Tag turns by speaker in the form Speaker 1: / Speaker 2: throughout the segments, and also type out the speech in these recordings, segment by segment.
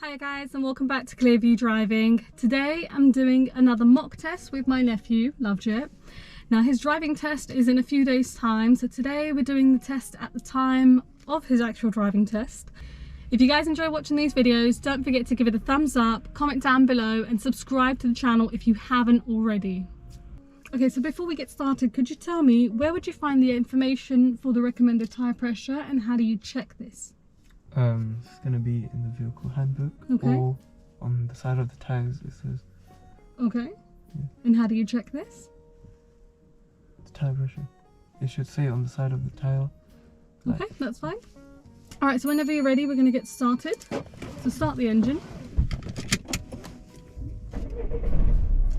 Speaker 1: Hi guys, and welcome back to Clearview Driving. Today I'm doing another mock test with my nephew, Lovejit. Now his driving test is in a few days time, so today we're doing the test at the time of his actual driving test. If you guys enjoy watching these videos, don't forget to give it a thumbs up, comment down below and subscribe to the channel if you haven't already. Okay, so before we get started, could you tell me where would you find the information for the recommended tyre pressure and how do you check this?
Speaker 2: It's going to be in the vehicle handbook,
Speaker 1: Okay.
Speaker 2: or on the side of the tags it says.
Speaker 1: Okay.
Speaker 2: Yeah.
Speaker 1: And how do you check this?
Speaker 2: The tyre pressure. It should say on the side of the tyre.
Speaker 1: Okay, that's fine. Alright, so whenever you're ready, we're going to get started. So start the engine.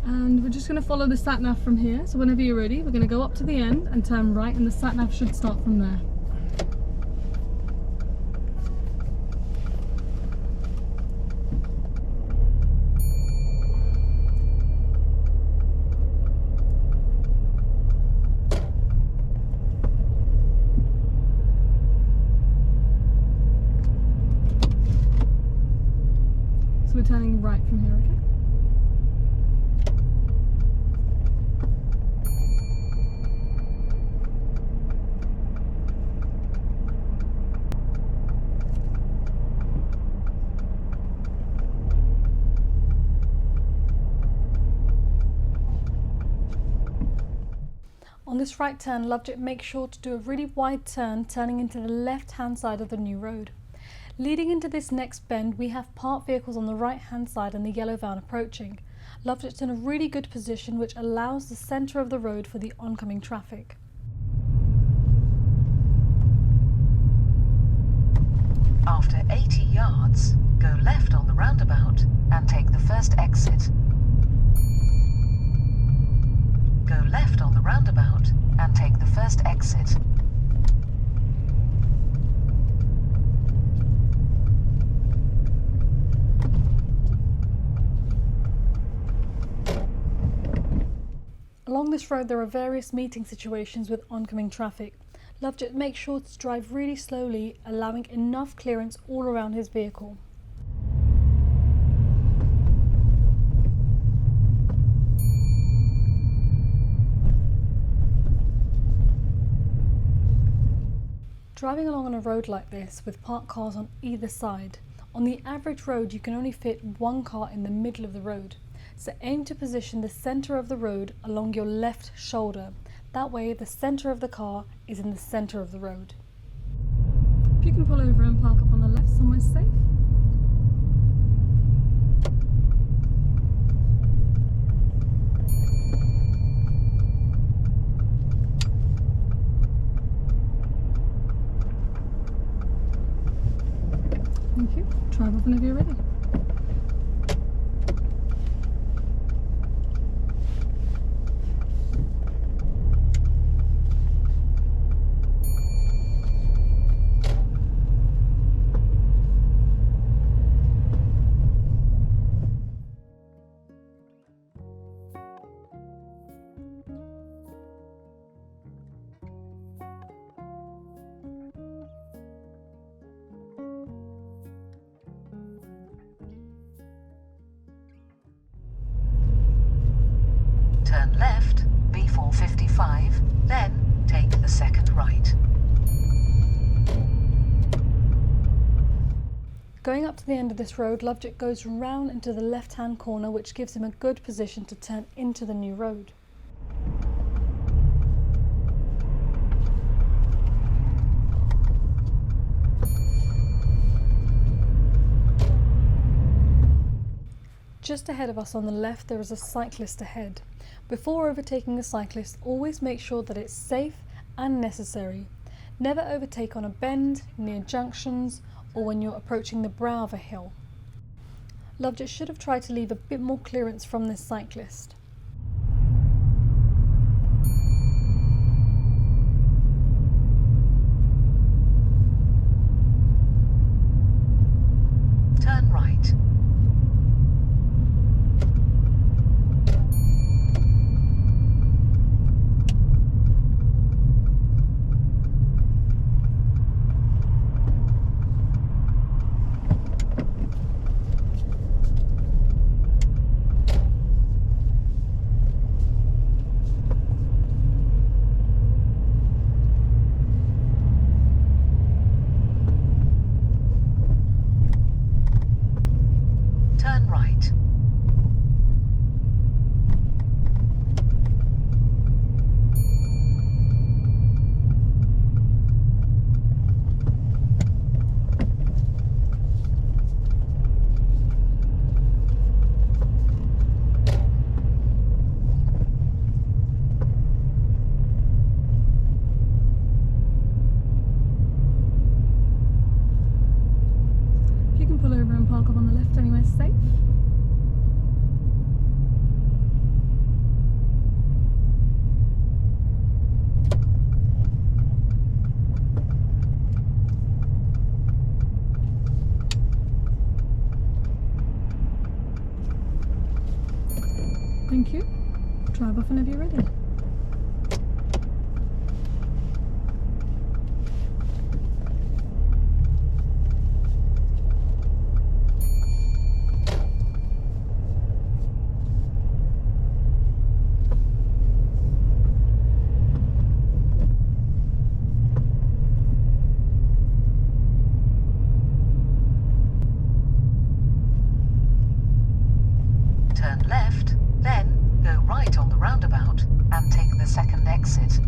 Speaker 1: And we're just going to follow the sat-nav from here. So whenever you're ready, we're going to go up to the end and turn right, and the sat-nav should start from there. So we're turning right from here, okay? On this right turn, Lovejit makes sure to do a really wide turn, turning into the left-hand side of the new road. Leading into this next bend, we have parked vehicles on the right-hand side and the yellow van approaching. Lovejit's in a really good position, which allows the centre of the road for the oncoming traffic.
Speaker 3: After 80 yards, go left on the roundabout and take the first exit. Go left on the roundabout and take the first exit.
Speaker 1: Along this road there are various meeting situations with oncoming traffic. Lovejit makes sure to drive really slowly, allowing enough clearance all around his vehicle. Driving along on a road like this with parked cars on either side, on the average road you can only fit one car in the middle of the road. So aim to position the centre of the road along your left shoulder. That way the centre of the car is in the centre of the road. If you can pull over and park up on the left somewhere safe. Thank you. Drive off whenever you're ready.
Speaker 3: Turn left, B455, then take the second right.
Speaker 1: Going up to the end of this road, Lovejit goes round into the left-hand corner, which gives him a good position to turn into the new road. Just ahead of us on the left there is a cyclist ahead. Before overtaking a cyclist, always make sure that it's safe and necessary. Never overtake on a bend, near junctions, or when you're approaching the brow of a hill. Lovejit should have tried to leave a bit more clearance from this cyclist.
Speaker 3: Turn right. right.
Speaker 1: You can pull over and park up on the left anywhere safe. Thank you. Drive off whenever you're ready.
Speaker 3: Turn left, then go right on the roundabout and take the second exit.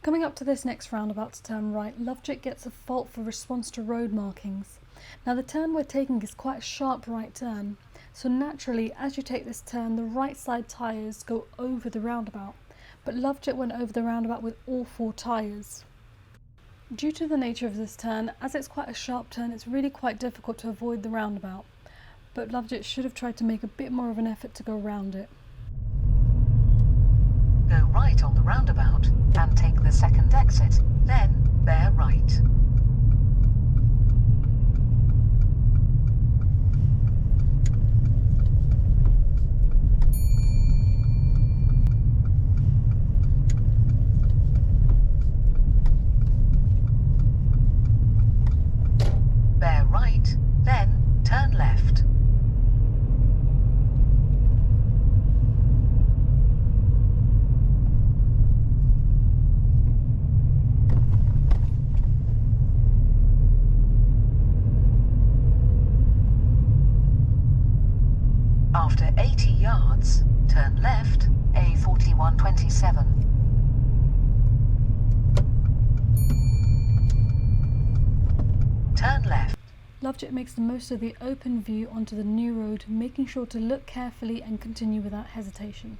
Speaker 1: Coming up to this next roundabout to turn right, Lovejit gets a fault for response to road markings. Now the turn we're taking is quite a sharp right turn, so naturally as you take this turn the right side tyres go over the roundabout, but Lovejit went over the roundabout with all 4 tyres. Due to the nature of this turn, as it's quite a sharp turn, it's really quite difficult to avoid the roundabout, but Lovejit should have tried to make a bit more of an effort to go around it.
Speaker 3: Go right on the roundabout and take the second exit, then bear right. Bear right, then turn left. After 80 yards, turn left, A4127. Turn left.
Speaker 1: Lovejit makes the most of the open view onto the new road, making sure to look carefully and continue without hesitation.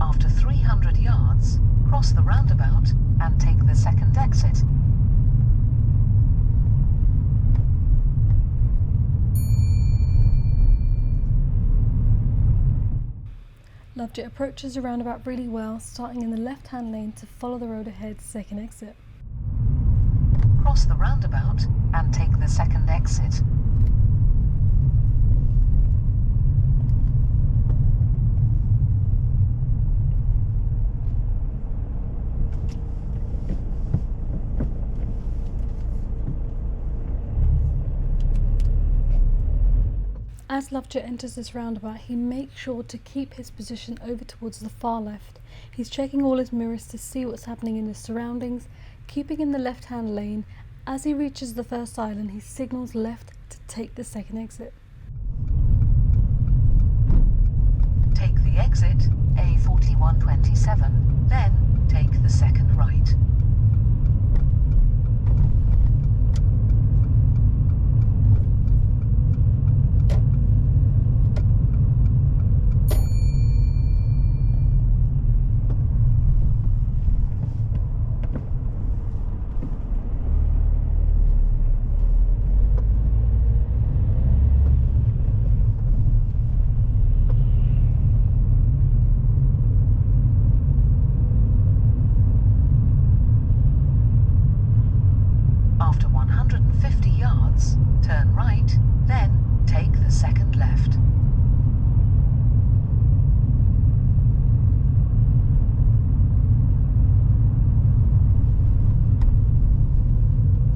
Speaker 3: After 300 yards, cross the roundabout and take the second exit.
Speaker 1: Lovejit approaches the roundabout really well, starting in the left-hand lane to follow the road ahead's second exit.
Speaker 3: Cross the roundabout and take the second exit.
Speaker 1: As Lovejit enters this roundabout, he makes sure to keep his position over towards the far left. He's checking all his mirrors to see what's happening in his surroundings, keeping in the left-hand lane. As he reaches the first island, he signals left to take the second exit.
Speaker 3: Take the exit, A4127, then take the second right. yards, turn right, then take the second left.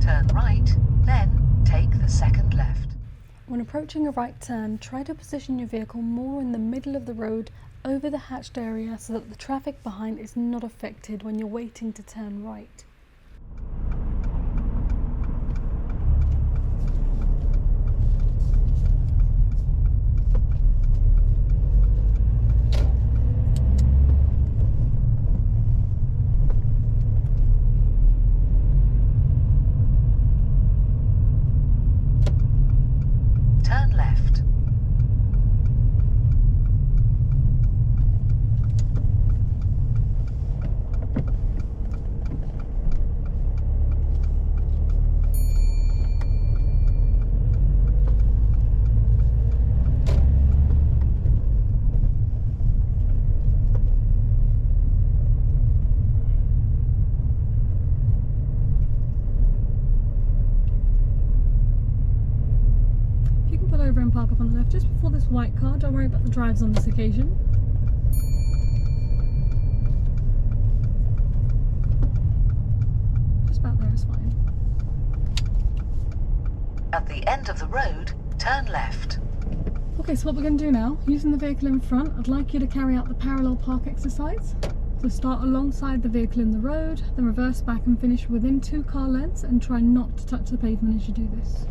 Speaker 3: Turn right, then take the second left.
Speaker 1: When approaching a right turn, try to position your vehicle more in the middle of the road over the hatched area so that the traffic behind is not affected when you're waiting to turn right.
Speaker 3: Turn left.
Speaker 1: You can pull over and park up on the left just before this white car. Don't worry about the drives on this occasion. Just about there is fine.
Speaker 3: At the end of the road, turn left.
Speaker 1: Okay, so what we're going to do now, using the vehicle in front, I'd like you to carry out the parallel park exercise. So start alongside the vehicle in the road, then reverse back and finish within 2 car lengths, and try not to touch the pavement as you do this.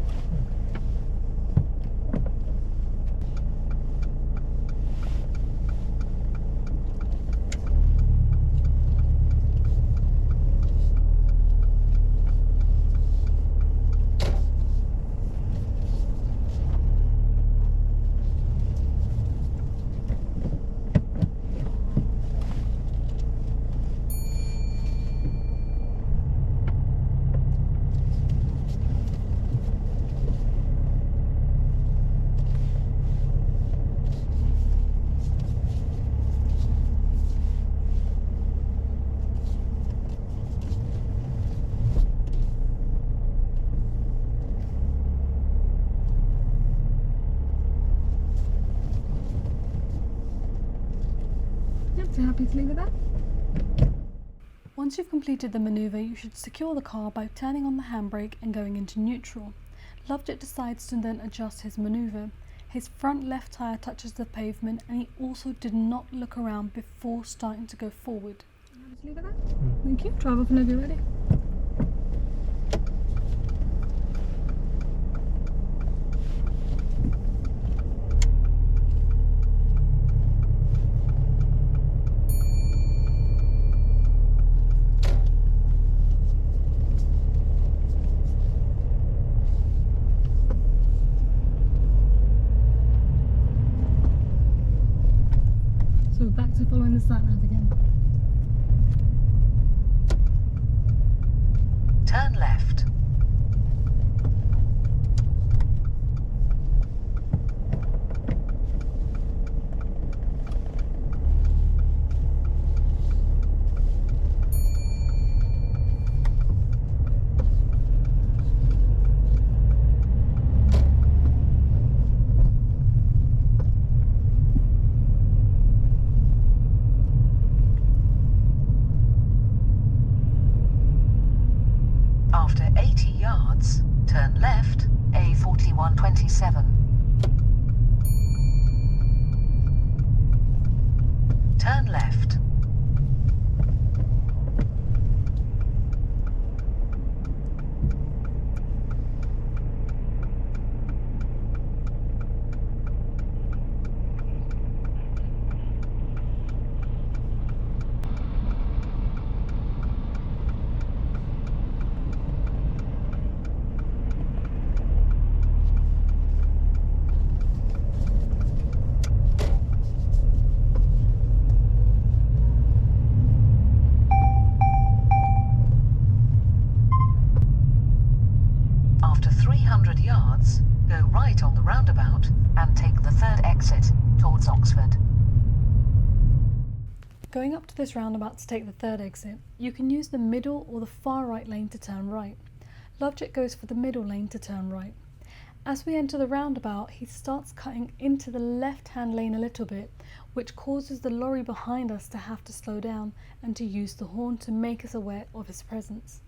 Speaker 1: So happy to leave it there? Once you've completed the manoeuvre, you should secure the car by turning on the handbrake and going into neutral. Lovejit decides to then adjust his manoeuvre. His front left tyre touches the pavement and he also did not look around before starting to go forward. Just leave it there? Thank you. Drive off whenever you're ready. So back to following the sat nav again.
Speaker 3: Turn left. After 80 yards, turn left, A4127. Turn left. After 300 yards, go right on the roundabout and take the third exit towards Oxford.
Speaker 1: Going up to this roundabout to take the third exit, you can use the middle or the far right lane to turn right. Lovejit goes for the middle lane to turn right. As we enter the roundabout, he starts cutting into the left-hand lane a little bit, which causes the lorry behind us to have to slow down and to use the horn to make us aware of his presence.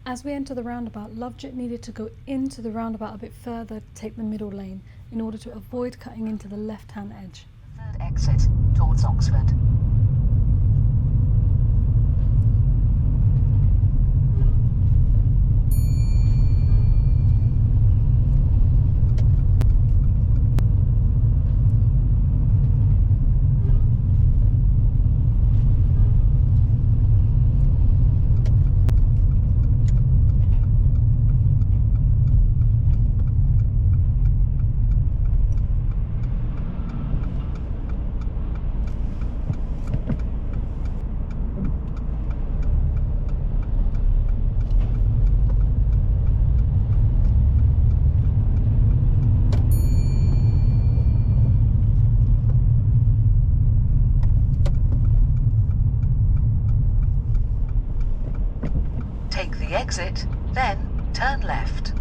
Speaker 1: As we enter the roundabout, Lovejit needed to go into the roundabout a bit further to take the middle lane in order to avoid cutting into the left-hand edge.
Speaker 3: Third exit towards Oxford. Take the exit, then turn left.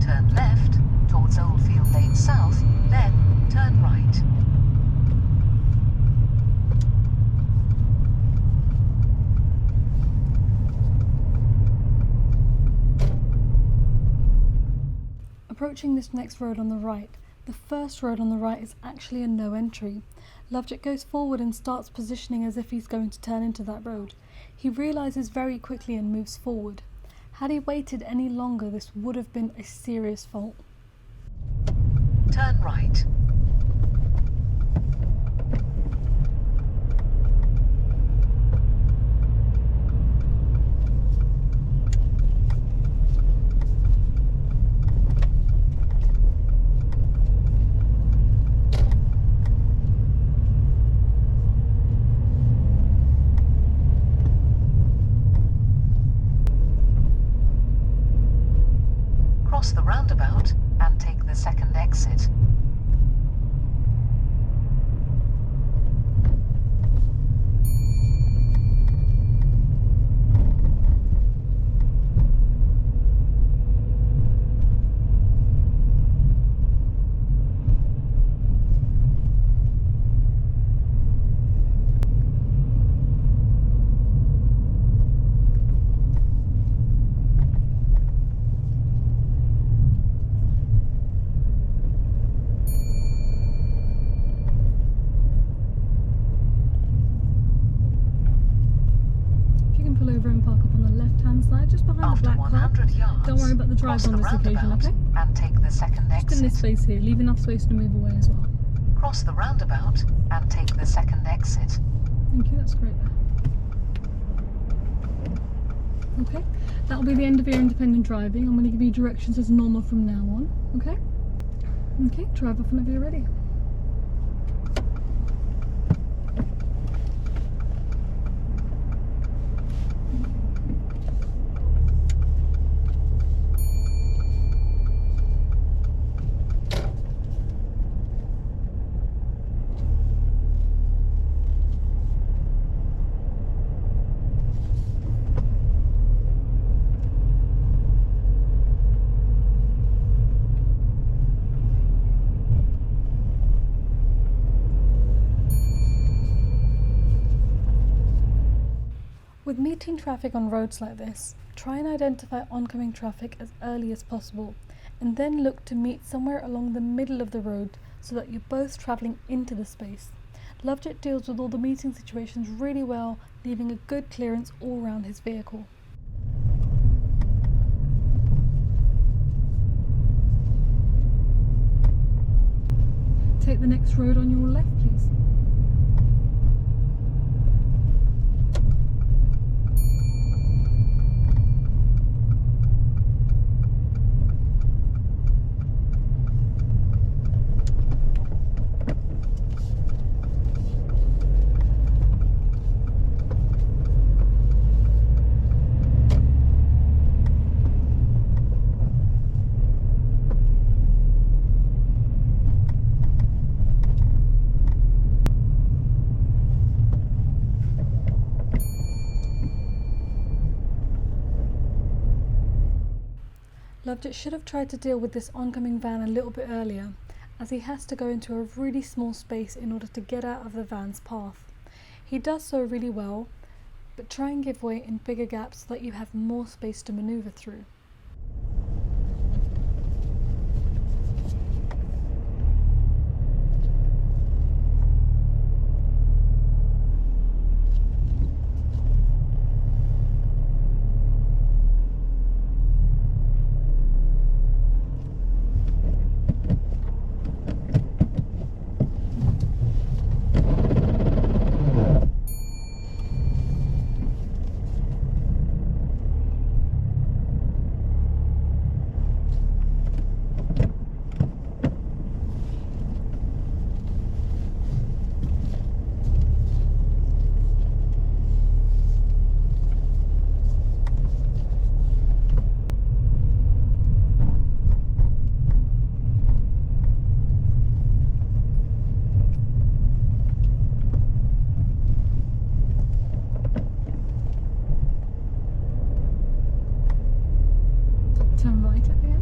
Speaker 3: Turn left towards Oldfield Lane South, then turn right.
Speaker 1: Approaching this next road on the right, the first road on the right is actually a no entry. Lovejit goes forward and starts positioning as if he's going to turn into that road. He realises very quickly and moves forward. Had he waited any longer, this would have been a serious fault.
Speaker 3: Turn right. Cross the roundabout and take the second exit.
Speaker 1: Just behind
Speaker 3: After
Speaker 1: the black car.
Speaker 3: 100 yards,
Speaker 1: Don't worry about the drive
Speaker 3: cross
Speaker 1: on
Speaker 3: the
Speaker 1: this occasion,
Speaker 3: roundabout
Speaker 1: okay?
Speaker 3: and take the second
Speaker 1: Just in this
Speaker 3: exit.
Speaker 1: space here, leave enough space to move away as well.
Speaker 3: Cross the roundabout and take the second exit.
Speaker 1: Thank you, that's great there. Okay, that will be the end of your independent driving. I'm going to give you directions as normal from now on, okay? Okay, drive off whenever you're ready. With meeting traffic on roads like this, try and identify oncoming traffic as early as possible, and then look to meet somewhere along the middle of the road so that you're both travelling into the space. Lovejit deals with all the meeting situations really well, leaving a good clearance all around his vehicle. Take the next road on your left, please. Lovejit should have tried to deal with this oncoming van a little bit earlier, as he has to go into a really small space in order to get out of the van's path. He does so really well, but try and give way in bigger gaps so that you have more space to manoeuvre through. Turn right at the end.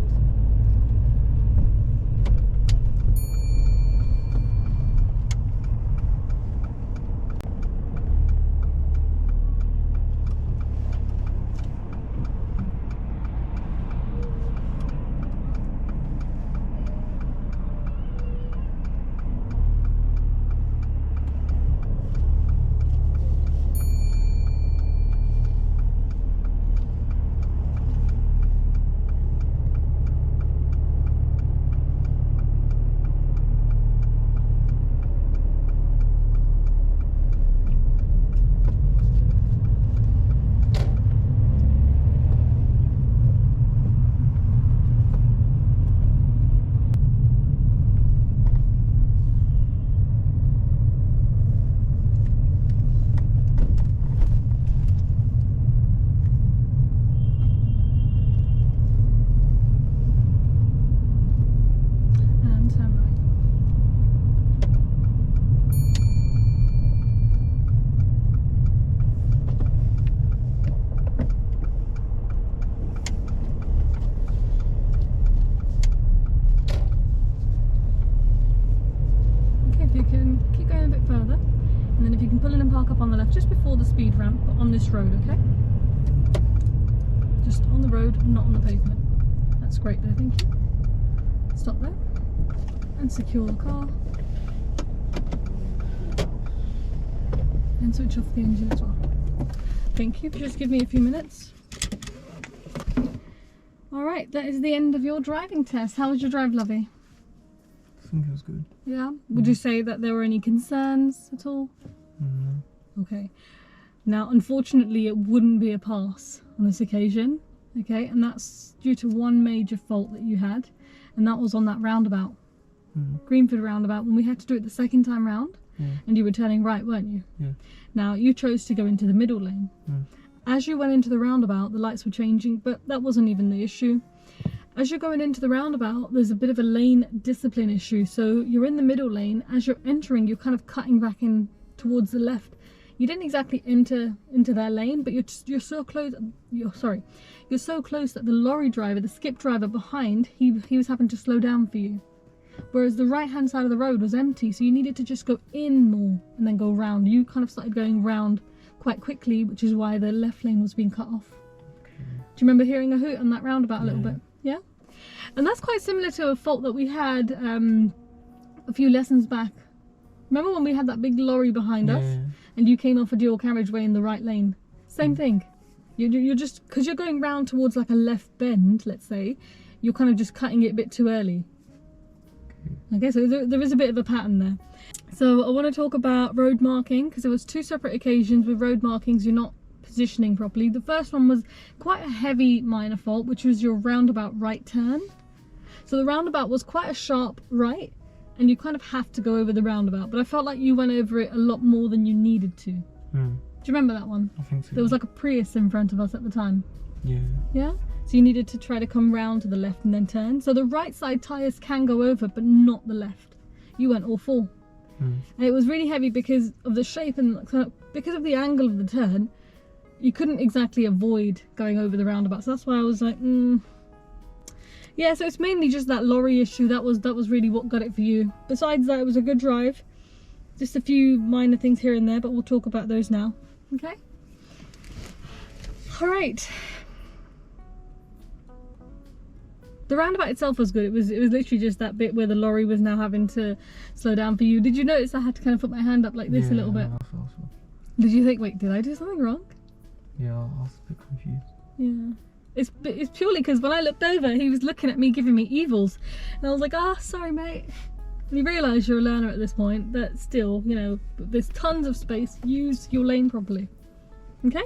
Speaker 1: Just before the speed ramp, but on this road, okay? Just on the road, not on the pavement. That's great there, thank you. Stop there and secure the car. And switch off the engine as well. Thank you. Just give me a few minutes. Alright, that is the end of your driving test. How was your drive, Lovey?
Speaker 2: I think it was good.
Speaker 1: Yeah? Would you say that there were any concerns at all?
Speaker 2: No.
Speaker 1: Okay. Now, unfortunately, it wouldn't be a pass on this occasion, okay? And that's due to one major fault that you had, and that was on that roundabout. Greenford roundabout, when we had to do it the second time round, and you were turning right, weren't you?
Speaker 2: Yeah.
Speaker 1: Now, you chose to go into the middle lane. As you went into the roundabout, the lights were changing, but that wasn't even the issue. As you're going into the roundabout, there's a bit of a lane discipline issue. So you're in the middle lane. As you're entering, you're kind of cutting back in towards the left. You didn't exactly enter into their lane, but you're so close. You're so close that the lorry driver, the skip driver behind, he was having to slow down for you. Whereas the right hand side of the road was empty, so you needed to just go in more and then go round. You kind of started going round quite quickly, which is why the left lane was being cut off. Okay. Do you remember hearing a hoot on that roundabout a little bit? Yeah? And that's quite similar to a fault that we had a few lessons back. Remember when we had that big lorry behind us and you came off a dual carriageway in the right lane? Same thing. You're just, because you're going round towards like a left bend, let's say, you're kind of just cutting it a bit too early. Okay, so there is a bit of a pattern there. So I want to talk about road marking, because there was two separate occasions with road markings you're not positioning properly. The first one was quite a heavy minor fault, which was your roundabout right turn. So the roundabout was quite a sharp right, and you kind of have to go over the roundabout, but I felt like you went over it a lot more than you needed to. Do you remember that one?
Speaker 2: I think so.
Speaker 1: There was like a Prius in front of us at the time.
Speaker 2: Yeah.
Speaker 1: Yeah? So you needed to try to come round to the left and then turn. So the right side tyres can go over, but not the left. You went all four. And it was really heavy because of the shape and because of the angle of the turn. You couldn't exactly avoid going over the roundabout. So that's why I was like, Yeah, so it's mainly just that lorry issue. That was really what got it for you. Besides that, it was a good drive. Just a few minor things here and there, but we'll talk about those now. Okay? Alright. The roundabout itself was good. It was literally just that bit where the lorry was now having to slow down for you. Did you notice I had to kind of put my hand up like this a little bit?
Speaker 2: I thought so.
Speaker 1: Did you think, wait, did I do something wrong?
Speaker 2: Yeah, I was a bit confused.
Speaker 1: Yeah. It's purely because when I looked over, he was looking at me, giving me evils. And I was like, ah, sorry, mate. And you realise you're a learner at this point, but still, you know, there's tons of space. Use your lane properly. Okay?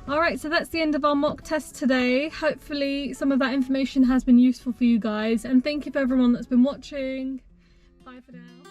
Speaker 1: Alright, so that's the end of our mock test today. Hopefully some of that information has been useful for you guys. And thank you for everyone that's been watching. Bye for now.